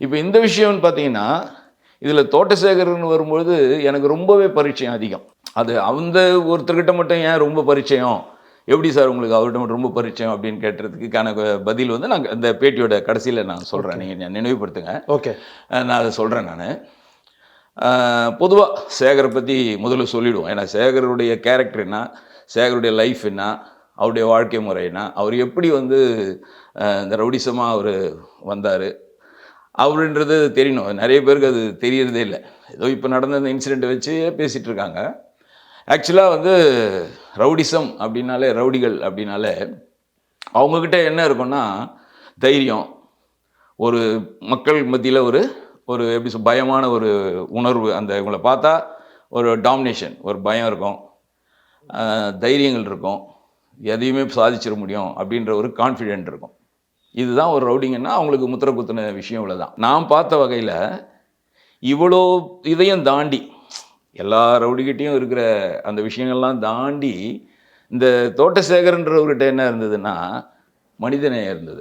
இப்போ இந்த விஷயம்னு பார்த்தீங்கன்னா, இதில தோட்டசேகர்ன்னு வரும்பொழுது எனக்கு ரொம்பவே பரிச்சயம் அதிகம். அது அந்த ஒருத்தர்கிட்ட மட்டும் ஏன் ரொம்ப பரிச்சயம்? எப்படி சார் உங்களுக்கு அவர்ட்ட மட்டும் ரொம்ப பரிச்சயம் அப்படின்னு கேட்டதுக்கான பதில் வந்து நான் அந்த பேட்டியோட கடைசியில நான் சொல்றேன். ஓகே. நீங்க நினைவுபடுத்துங்க. ஓகே. நான் அத சொல்றேன் நானு. பொதுவா சேகர பத்தி முதல்ல சொல்லிடுவோம். ஏன்னா சேகருடைய கேரக்டர் என்ன? சேகருடைய லைஃப் என்ன? அவருடைய வாழ்க்கை முறை என்ன? அவர் எப்படி வந்து இந்த ரவுடிசமா அவரு வந்தாரு? அப்படின்றது தெரியணும். நெறைய பேருக்கு அது தெரியறதே இல்ல. ஏதோ இப்ப நடந்த இந்த இன்சிடென்ட்ட வச்சு பேசிட்டு இருக்காங்க. ஆக்சுவலா வந்து ரவுடிசம் அப்படின்னாலே, ரவுடிகள் அப்படின்னாலே, அவங்க கிட்ட என்ன இருக்கும்னா, தைரியம், ஒரு மக்கள் மத்தியில ஒரு ஒரு எப்படி பயமான ஒரு உணர்வு. அந்த இவங்கள பார்த்தா ஒரு டாமினேஷன், ஒரு பயம் இருக்கும். தைரியங்கள் இருக்கும். எதையுமே சாதிச்சிட முடியும் அப்படின்ற ஒரு கான்ஃபிடென்ட் இருக்கும். இதுதான் ஒரு ரவுடிங்கன்னா அவங்களுக்கு முத்திர குத்துன விஷயம் இவ்வளோதான். நான் பார்த்த வகையில, இவ்வளோ இதையும் தாண்டி, எல்லா ரவுடிகிட்டயும் இருக்கிற அந்த விஷயங்கள்லாம் தாண்டி, இந்த தோட்டசேகர்ன்றவர்கிட்ட என்ன இருந்ததுன்னா, மனிதநேயம் இருந்தது.